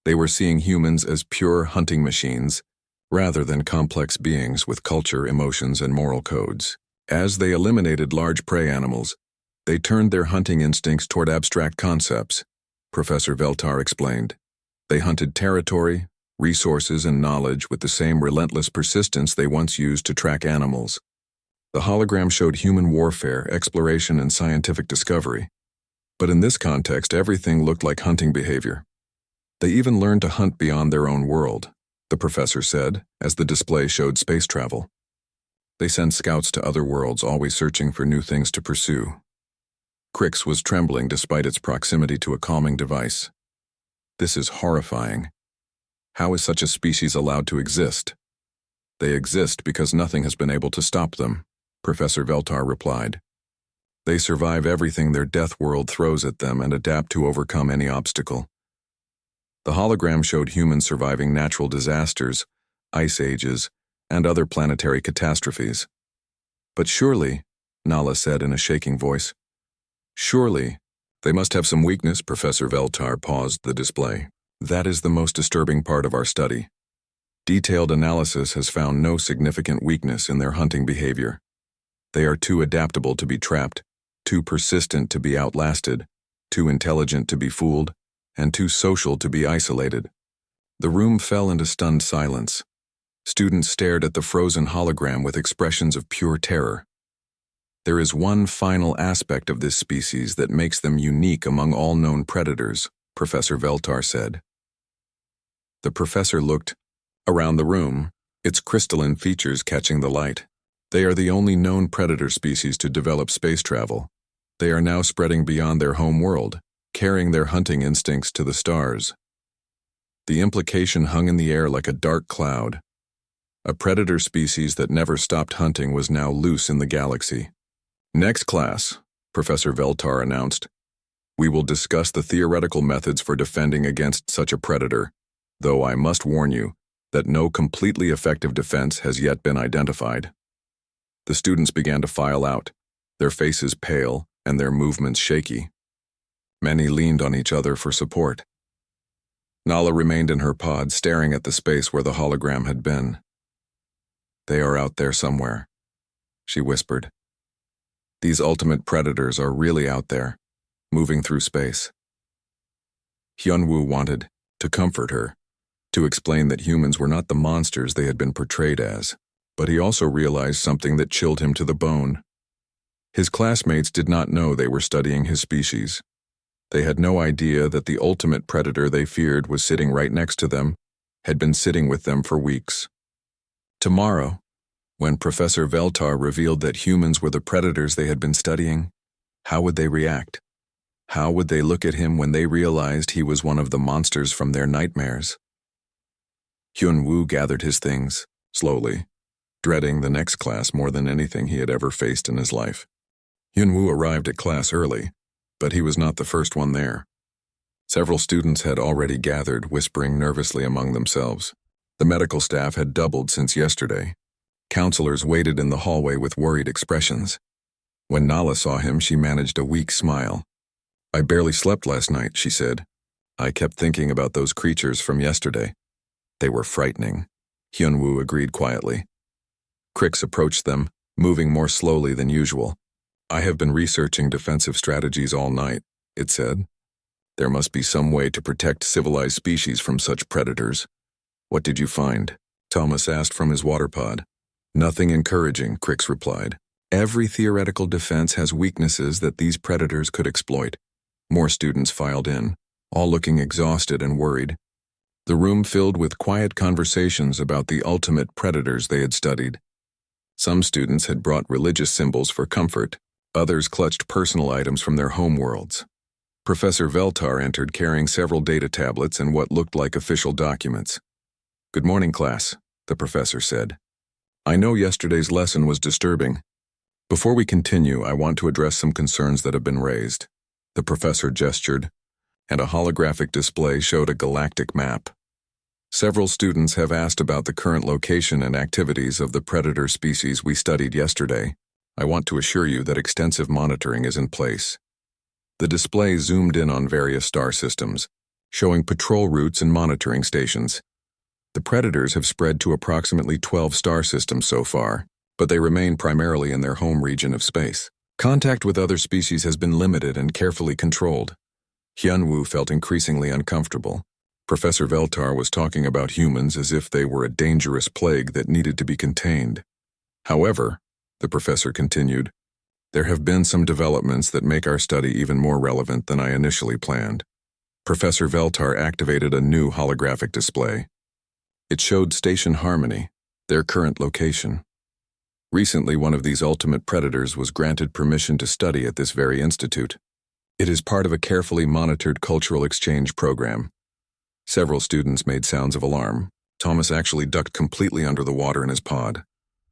They were seeing humans as pure hunting machines, rather than complex beings with culture, emotions, and moral codes. As they eliminated large prey animals, they turned their hunting instincts toward abstract concepts, Professor Veltar explained. They hunted territory, resources, and knowledge with the same relentless persistence they once used to track animals. The hologram showed human warfare, exploration, and scientific discovery. But in this context, everything looked like hunting behavior. They even learned to hunt beyond their own world, the professor said, as the display showed space travel. They sent scouts to other worlds, always searching for new things to pursue. Crix was trembling despite its proximity to a calming device. This is horrifying. How is such a species allowed to exist? They exist because nothing has been able to stop them, Professor Veltar replied. They survive everything their death world throws at them and adapt to overcome any obstacle. The hologram showed humans surviving natural disasters, ice ages, and other planetary catastrophes. But surely, Nala said in a shaking voice, surely, they must have some weakness. Professor Veltar paused the display. That is the most disturbing part of our study. Detailed analysis has found no significant weakness in their hunting behavior. They are too adaptable to be trapped, too persistent to be outlasted, too intelligent to be fooled, and too social to be isolated. The room fell into stunned silence. Students stared at the frozen hologram with expressions of pure terror. There is one final aspect of this species that makes them unique among all known predators, Professor Veltar said. The professor looked around the room, its crystalline features catching the light. They are the only known predator species to develop space travel. They are now spreading beyond their home world, carrying their hunting instincts to the stars. The implication hung in the air like a dark cloud. A predator species that never stopped hunting was now loose in the galaxy. Next class, Professor Veltar announced, we will discuss the theoretical methods for defending against such a predator, though I must warn you that no completely effective defense has yet been identified. The students began to file out, their faces pale and their movements shaky. Many leaned on each other for support. Nala remained in her pod, staring at the space where the hologram had been. They are out there somewhere, she whispered. These ultimate predators are really out there, moving through space. Hyunwoo wanted to comfort her, to explain that humans were not the monsters they had been portrayed as, but he also realized something that chilled him to the bone. His classmates did not know they were studying his species. They had no idea that the ultimate predator they feared was sitting right next to them, had been sitting with them for weeks. Tomorrow, when Professor Veltar revealed that humans were the predators they had been studying, how would they react? How would they look at him when they realized he was one of the monsters from their nightmares? Hyunwoo gathered his things, slowly, dreading the next class more than anything he had ever faced in his life. Hyunwoo arrived at class early, but he was not the first one there. Several students had already gathered, whispering nervously among themselves. The medical staff had doubled since yesterday. Counselors waited in the hallway with worried expressions. When Nala saw him, she managed a weak smile. "I barely slept last night," she said. "I kept thinking about those creatures from yesterday. They were frightening." Hyunwoo agreed quietly. Crix approached them, moving more slowly than usual. "I have been researching defensive strategies all night," it said. "There must be some way to protect civilized species from such predators." "What did you find?" Thomas asked from his water pod. "Nothing encouraging," Crix replied. "Every theoretical defense has weaknesses that these predators could exploit." More students filed in, all looking exhausted and worried. The room filled with quiet conversations about the ultimate predators they had studied. Some students had brought religious symbols for comfort, others clutched personal items from their home worlds. Professor Veltar entered carrying several data tablets and what looked like official documents. "Good morning, class," the professor said. "I know yesterday's lesson was disturbing. Before we continue, I want to address some concerns that have been raised." The professor gestured, and a holographic display showed a galactic map. "Several students have asked about the current location and activities of the predator species we studied yesterday. I want to assure you that extensive monitoring is in place." The display zoomed in on various star systems, showing patrol routes and monitoring stations. The predators have spread to approximately 12 star systems so far, but they remain primarily in their home region of space. Contact with other species has been limited and carefully controlled. Hyunwoo felt increasingly uncomfortable. Professor Veltar was talking about humans as if they were a dangerous plague that needed to be contained. "However," the professor continued, "there have been some developments that make our study even more relevant than I initially planned." Professor Veltar activated a new holographic display. It showed Station Harmony, their current location. Recently, one of these ultimate predators was granted permission to study at this very institute. It is part of a carefully monitored cultural exchange program. Several students made sounds of alarm. Thomas actually ducked completely under the water in his pod.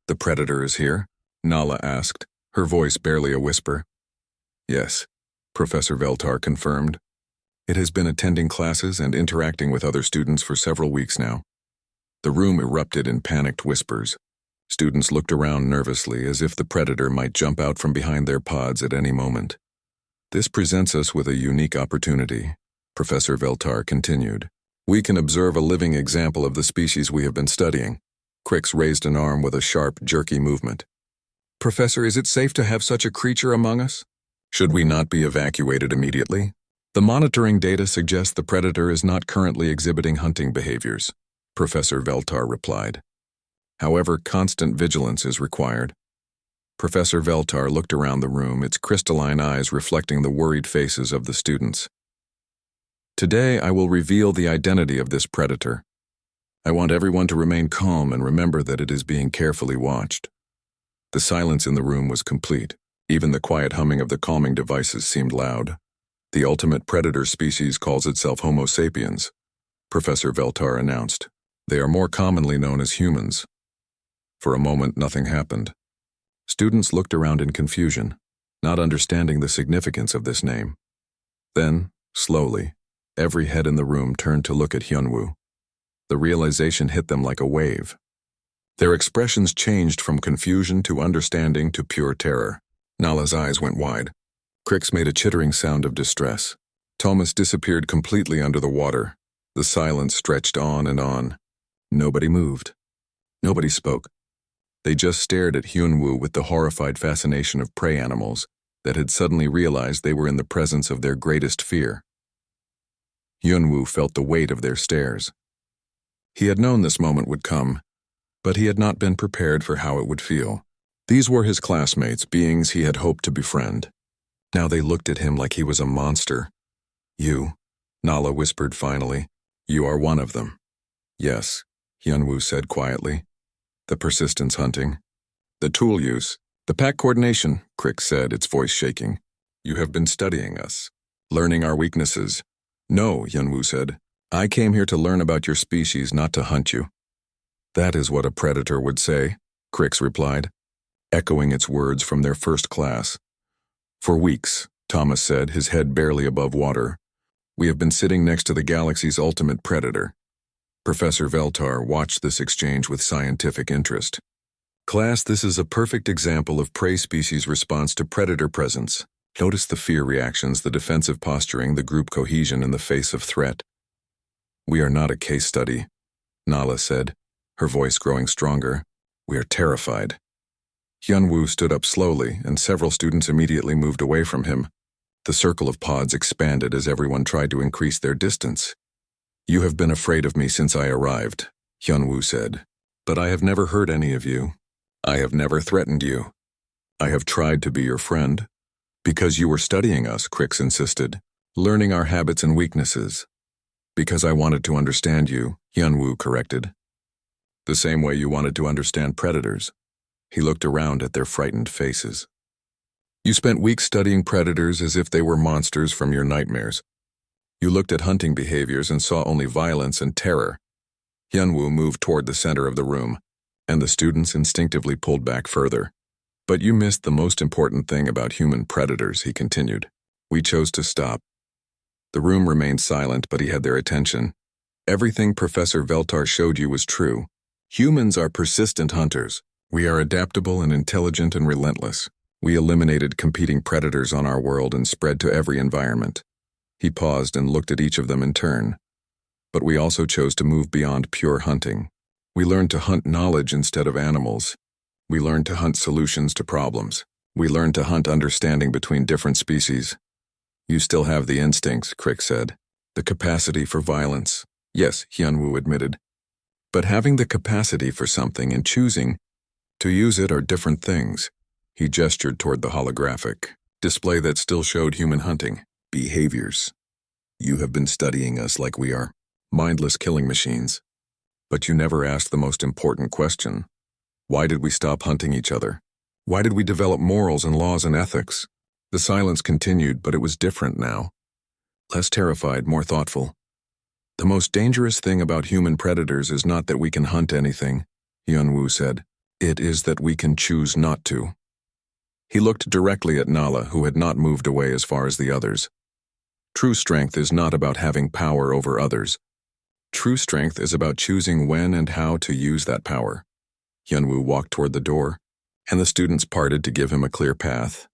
"The predator is here?" Nala asked, her voice barely a whisper. "Yes," Professor Veltar confirmed. "It has been attending classes and interacting with other students for several weeks now." The room erupted in panicked whispers. Students looked around nervously as if the predator might jump out from behind their pods at any moment. "This presents us with a unique opportunity," Professor Veltar continued. "We can observe a living example of the species we have been studying." Crix raised an arm with a sharp, jerky movement. "Professor, is it safe to have such a creature among us? Should we not be evacuated immediately?" "The monitoring data suggests the predator is not currently exhibiting hunting behaviors," Professor Veltar replied. "However, constant vigilance is required." Professor Veltar looked around the room, its crystalline eyes reflecting the worried faces of the students. "Today, I will reveal the identity of this predator. I want everyone to remain calm and remember that it is being carefully watched." The silence in the room was complete. Even the quiet humming of the calming devices seemed loud. "The ultimate predator species calls itself Homo sapiens," Professor Veltar announced. "They are more commonly known as humans." For a moment, nothing happened. Students looked around in confusion, not understanding the significance of this name. Then, slowly, every head in the room turned to look at Hyunwoo. The realization hit them like a wave. Their expressions changed from confusion to understanding to pure terror. Nala's eyes went wide. Crix made a chittering sound of distress. Thomas disappeared completely under the water. The silence stretched on and on. Nobody moved. Nobody spoke. They just stared at Hyunwoo with the horrified fascination of prey animals that had suddenly realized they were in the presence of their greatest fear. Hyunwoo felt the weight of their stares. He had known this moment would come, but he had not been prepared for how it would feel. These were his classmates, beings he had hoped to befriend. Now they looked at him like he was a monster. "You," Nala whispered finally, "you are one of them." "Yes," Hyunwoo said quietly. "The persistence hunting, the tool use, the pack coordination," Crix said, its voice shaking. "You have been studying us, learning our weaknesses." "No," Hyunwoo said. "I came here to learn about your species, not to hunt you." "That is what a predator would say," Crix replied, echoing its words from their first class. "For weeks," Thomas said, his head barely above water, We have been sitting next to the galaxy's ultimate predator. Professor Veltar watched this exchange with scientific interest. Class, this is a perfect example of prey species' response to predator presence. Notice the fear reactions, the defensive posturing, the group cohesion in the face of threat. We are not a case study, Nala said, her voice growing stronger. We are terrified. Hyunwoo stood up slowly, and several students immediately moved away from him. The circle of pods expanded as everyone tried to increase their distance. You have been afraid of me since I arrived, Hyunwoo said. But I have never hurt any of you. I have never threatened you. I have tried to be your friend. Because you were studying us, Crix insisted, learning our habits and weaknesses. Because I wanted to understand you, Hyunwoo corrected. The same way you wanted to understand predators. He looked around at their frightened faces. You spent weeks studying predators as if they were monsters from your nightmares. You looked at hunting behaviors and saw only violence and terror. Hyunwoo moved toward the center of the room, and the students instinctively pulled back further. But you missed the most important thing about human predators, he continued. We chose to stop. The room remained silent, but he had their attention. Everything Professor Veltar showed you was true. Humans are persistent hunters. We are adaptable and intelligent and relentless. We eliminated competing predators on our world and spread to every environment. He paused and looked at each of them in turn. But we also chose to move beyond pure hunting. We learned to hunt knowledge instead of animals. We learned to hunt solutions to problems. We learned to hunt understanding between different species. You still have the instincts, Crix said. The capacity for violence. Yes, Hyunwoo admitted. But having the capacity for something and choosing to use it are different things. He gestured toward the holographic display that still showed human hunting behaviors. You have been studying us like we are mindless killing machines. But you never asked the most important question. Why did we stop hunting each other? Why did we develop morals and laws and ethics? The silence continued, but it was different now. Less terrified, more thoughtful. The most dangerous thing about human predators is not that we can hunt anything, Hyunwoo said. It is that we can choose not to. He looked directly at Nala, who had not moved away as far as the others. True strength is not about having power over others. True strength is about choosing when and how to use that power. Hyunwoo walked toward the door, and the students parted to give him a clear path.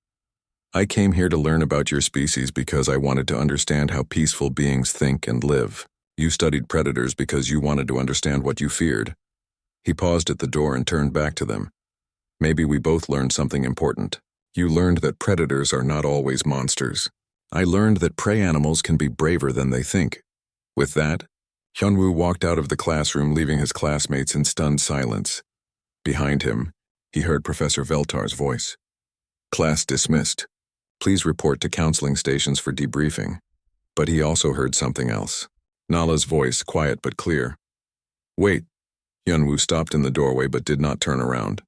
I came here to learn about your species because I wanted to understand how peaceful beings think and live. You studied predators because you wanted to understand what you feared. He paused at the door and turned back to them. Maybe we both learned something important. You learned that predators are not always monsters. I learned that prey animals can be braver than they think. With that, Hyunwoo walked out of the classroom, leaving his classmates in stunned silence. Behind him, he heard Professor Veltar's voice. Class dismissed. Please report to counseling stations for debriefing. But he also heard something else. Nala's voice, quiet but clear. Wait. Hyunwoo stopped in the doorway but did not turn around.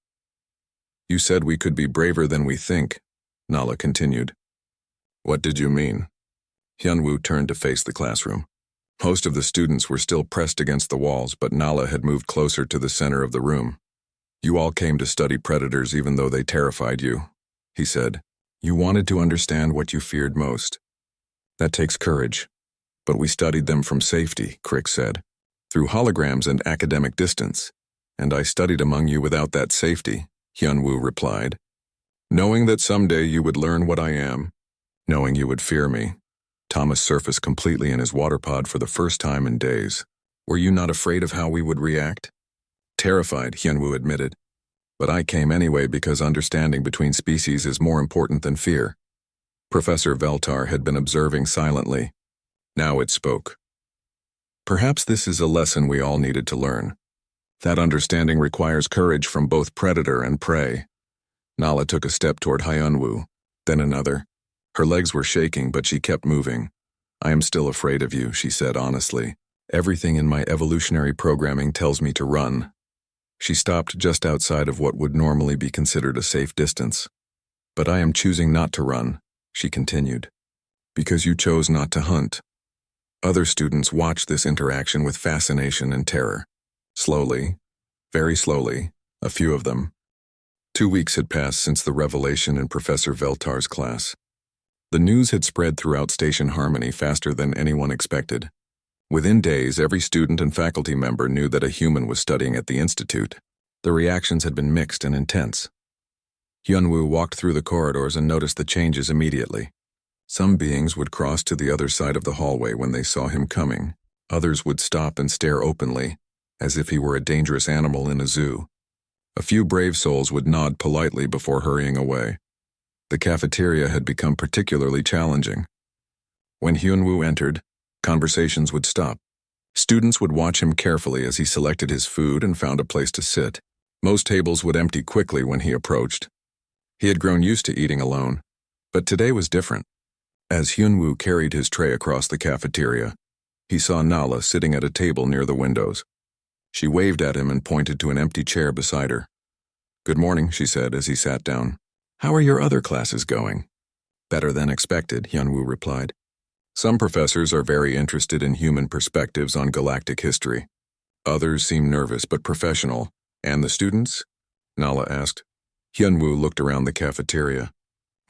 You said we could be braver than we think, Nala continued. What did you mean? Hyunwoo turned to face the classroom. Most of the students were still pressed against the walls, but Nala had moved closer to the center of the room. You all came to study predators even though they terrified you, he said. You wanted to understand what you feared most. That takes courage. But we studied them from safety, Crix said, through holograms and academic distance. And I studied among you without that safety, Hyunwoo replied. Knowing that someday you would learn what I am, knowing you would fear me. Thomas surfaced completely in his water pod for the first time in days. Were you not afraid of how we would react? Terrified, Hyunwoo admitted. But I came anyway because understanding between species is more important than fear. Professor Veltar had been observing silently. Now it spoke. Perhaps this is a lesson we all needed to learn. That understanding requires courage from both predator and prey. Nala took a step toward Hyunwoo, then another. Her legs were shaking, but she kept moving. I am still afraid of you, she said honestly. Everything in my evolutionary programming tells me to run. She stopped just outside of what would normally be considered a safe distance. But I am choosing not to run, she continued. Because you chose not to hunt. Other students watched this interaction with fascination and terror. Slowly, very slowly, a few of them. 2 weeks had passed since the revelation in Professor Veltar's class. The news had spread throughout Station Harmony faster than anyone expected. Within days, every student and faculty member knew that a human was studying at the institute. The reactions had been mixed and intense. Hyunwoo walked through the corridors and noticed the changes immediately. Some beings would cross to the other side of the hallway when they saw him coming. Others would stop and stare openly, as if he were a dangerous animal in a zoo. A few brave souls would nod politely before hurrying away. The cafeteria had become particularly challenging. When Hyunwoo entered, conversations would stop. Students would watch him carefully as he selected his food and found a place to sit. Most tables would empty quickly when he approached. He had grown used to eating alone, but today was different. As Hyunwoo carried his tray across the cafeteria, he saw Nala sitting at a table near the windows. She waved at him and pointed to an empty chair beside her. "Good morning," she said as he sat down. "How are your other classes going?" "Better than expected," Hyunwoo replied. Some professors are very interested in human perspectives on galactic history. Others seem nervous but professional. "And the students?" Nala asked. Hyunwoo looked around the cafeteria.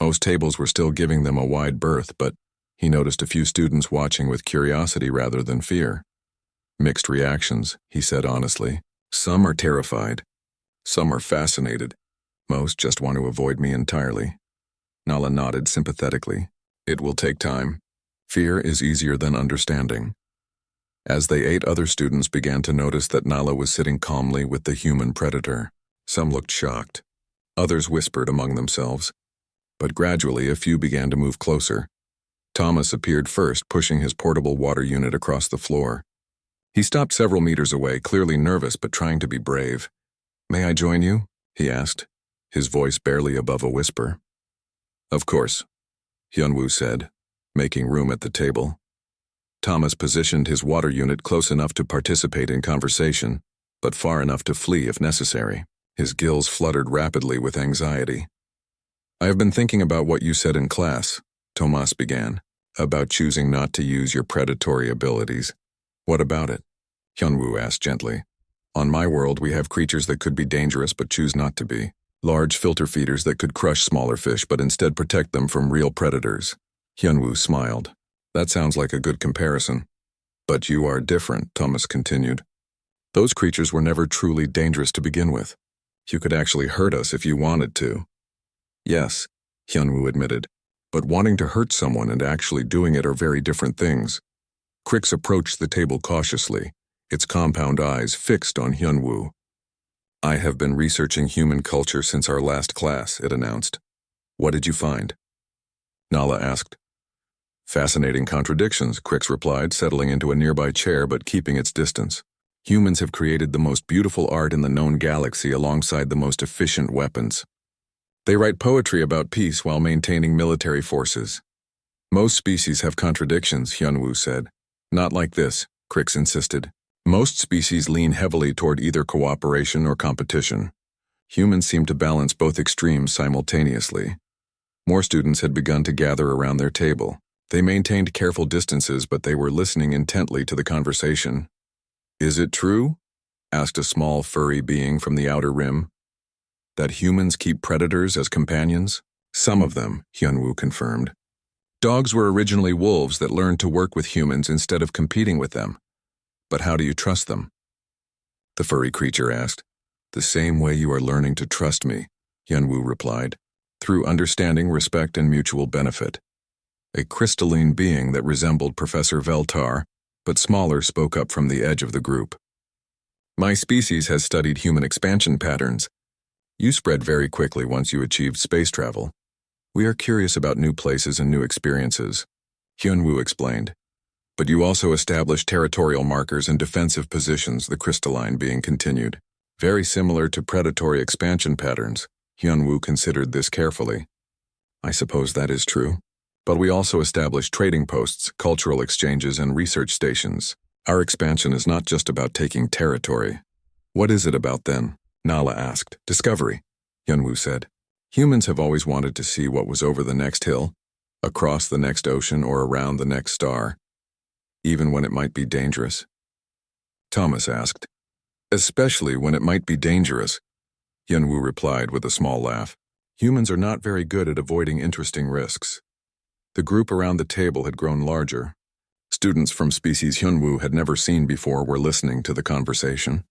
Most tables were still giving them a wide berth, but he noticed a few students watching with curiosity rather than fear. "Mixed reactions," he said honestly. "Some are terrified. Some are fascinated. Most just want to avoid me entirely." Nala nodded sympathetically. "It will take time. Fear is easier than understanding." As they ate, other students began to notice that Nala was sitting calmly with the human predator. Some looked shocked. Others whispered among themselves. But gradually, a few began to move closer. Thomas appeared first, pushing his portable water unit across the floor. He stopped several meters away, clearly nervous but trying to be brave. "May I join you?" he asked, his voice barely above a whisper. "Of course," Hyunwoo said, making room at the table. Thomas positioned his water unit close enough to participate in conversation, but far enough to flee if necessary. His gills fluttered rapidly with anxiety. "I have been thinking about what you said in class," Thomas began, "about choosing not to use your predatory abilities. What about it?" Hyunwoo asked gently. "On my world, we have creatures that could be dangerous but choose not to be. Large filter feeders that could crush smaller fish but instead protect them from real predators." Hyunwoo smiled. "That sounds like a good comparison." "But you are different," Thomas continued. "Those creatures were never truly dangerous to begin with. You could actually hurt us if you wanted to." "Yes," Hyunwoo admitted, "but wanting to hurt someone and actually doing it are very different things." Crix approached the table cautiously, its compound eyes fixed on Hyunwoo. "I have been researching human culture since our last class," it announced. "What did you find?" Nala asked. "Fascinating contradictions," Crix replied, settling into a nearby chair but keeping its distance. "Humans have created the most beautiful art in the known galaxy alongside the most efficient weapons. They write poetry about peace while maintaining military forces. Most species have contradictions," Hyunwoo said. "Not like this," Crix insisted. "Most species lean heavily toward either cooperation or competition. Humans seem to balance both extremes simultaneously." More students had begun to gather around their table. They maintained careful distances, but they were listening intently to the conversation. "Is it true?" asked a small furry being from the outer rim. "That humans keep predators as companions?" "Some of them," Hyunwoo confirmed. "Dogs were originally wolves that learned to work with humans instead of competing with them. But how do you trust them?" the furry creature asked. "The same way you are learning to trust me," Hyunwoo replied. "Through understanding, respect, and mutual benefit." A crystalline being that resembled Professor Veltar, but smaller, spoke up from the edge of the group. "My species has studied human expansion patterns. You spread very quickly once you achieved space travel. We are curious about new places and new experiences," Hyunwoo explained. "But you also established territorial markers and defensive positions," the crystalline being continued. "Very similar to predatory expansion patterns." Hyunwoo considered this carefully. "I suppose that is true. But we also established trading posts, cultural exchanges, and research stations. Our expansion is not just about taking territory." "What is it about then?" Nala asked. "Discovery," Hyunwoo said. "Humans have always wanted to see what was over the next hill, across the next ocean, or around the next star, even when it might be dangerous." Thomas asked. "Especially when it might be dangerous," Hyunwoo replied with a small laugh. "Humans are not very good at avoiding interesting risks." The group around the table had grown larger. Students from species Hyunwoo had never seen before were listening to the conversation.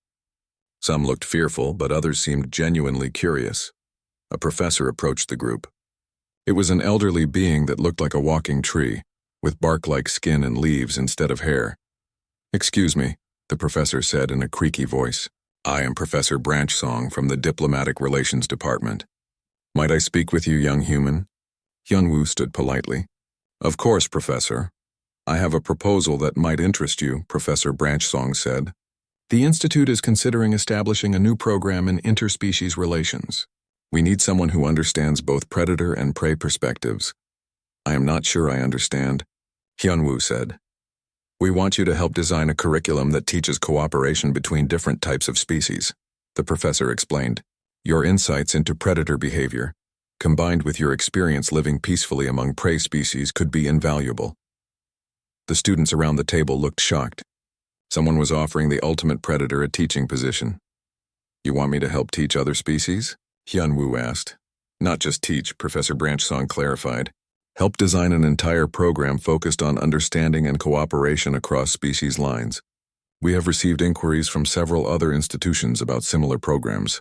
Some looked fearful, but others seemed genuinely curious. A professor approached the group. It was an elderly being that looked like a walking tree, with bark-like skin and leaves instead of hair. "Excuse me," the professor said in a creaky voice. "I am Professor Branchsong from the Diplomatic Relations Department. Might I speak with you, young human?" Hyunwoo stood politely. "Of course, Professor. I have a proposal that might interest you," Professor Branchsong said. "The Institute is considering establishing a new program in interspecies relations. We need someone who understands both predator and prey perspectives." "I am not sure I understand," Hyunwoo said. "We want you to help design a curriculum that teaches cooperation between different types of species," the professor explained. "Your insights into predator behavior, combined with your experience living peacefully among prey species, could be invaluable." The students around the table looked shocked. Someone was offering the ultimate predator a teaching position. "You want me to help teach other species?" Hyunwoo asked. "Not just teach," Professor Branchsong clarified. "Help design an entire program focused on understanding and cooperation across species lines. We have received inquiries from several other institutions about similar programs."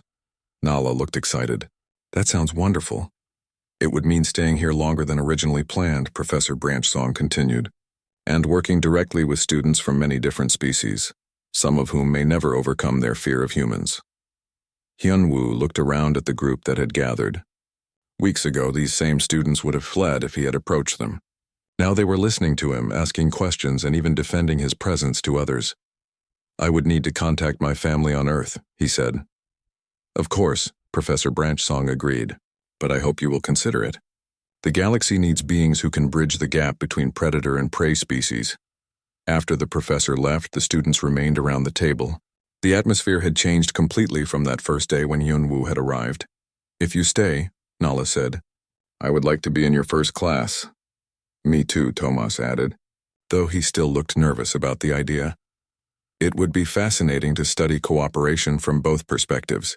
Nala looked excited. "That sounds wonderful." "It would mean staying here longer than originally planned," Professor Branchsong continued, "and working directly with students from many different species, some of whom may never overcome their fear of humans." Hyunwoo looked around at the group that had gathered. Weeks ago, these same students would have fled if he had approached them. Now they were listening to him, asking questions, and even defending his presence to others. "I would need to contact my family on Earth," he said. "Of course," Professor Branchsong agreed, "but I hope you will consider it. The galaxy needs beings who can bridge the gap between predator and prey species." After the professor left, the students remained around the table. The atmosphere had changed completely from that first day when Hyunwoo had arrived. "If you stay," Nala said, "I would like to be in your first class." "Me too," Tomas added, though he still looked nervous about the idea. "It would be fascinating to study cooperation from both perspectives,"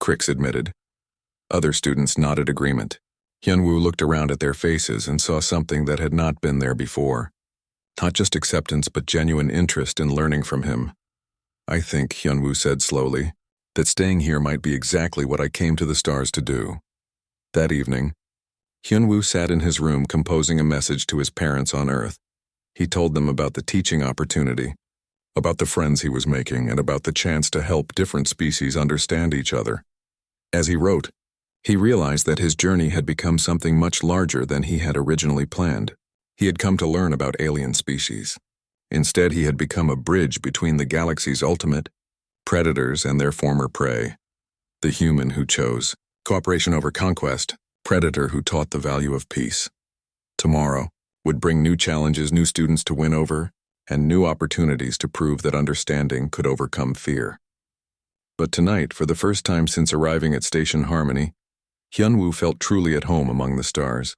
Crix admitted. Other students nodded agreement. Hyunwoo looked around at their faces and saw something that had not been there before. Not just acceptance, but genuine interest in learning from him. "I think," Hyunwoo said slowly, "that staying here might be exactly what I came to the stars to do." That evening, Hyunwoo sat in his room composing a message to his parents on Earth. He told them about the teaching opportunity, about the friends he was making, and about the chance to help different species understand each other. As he wrote, he realized that his journey had become something much larger than he had originally planned. He had come to learn about alien species. Instead, he had become a bridge between the galaxy's ultimate, predators, and their former prey. The human who chose cooperation over conquest, predator who taught the value of peace. Tomorrow would bring new challenges, new students to win over, and new opportunities to prove that understanding could overcome fear. But tonight, for the first time since arriving at Station Harmony, Hyunwoo felt truly at home among the stars.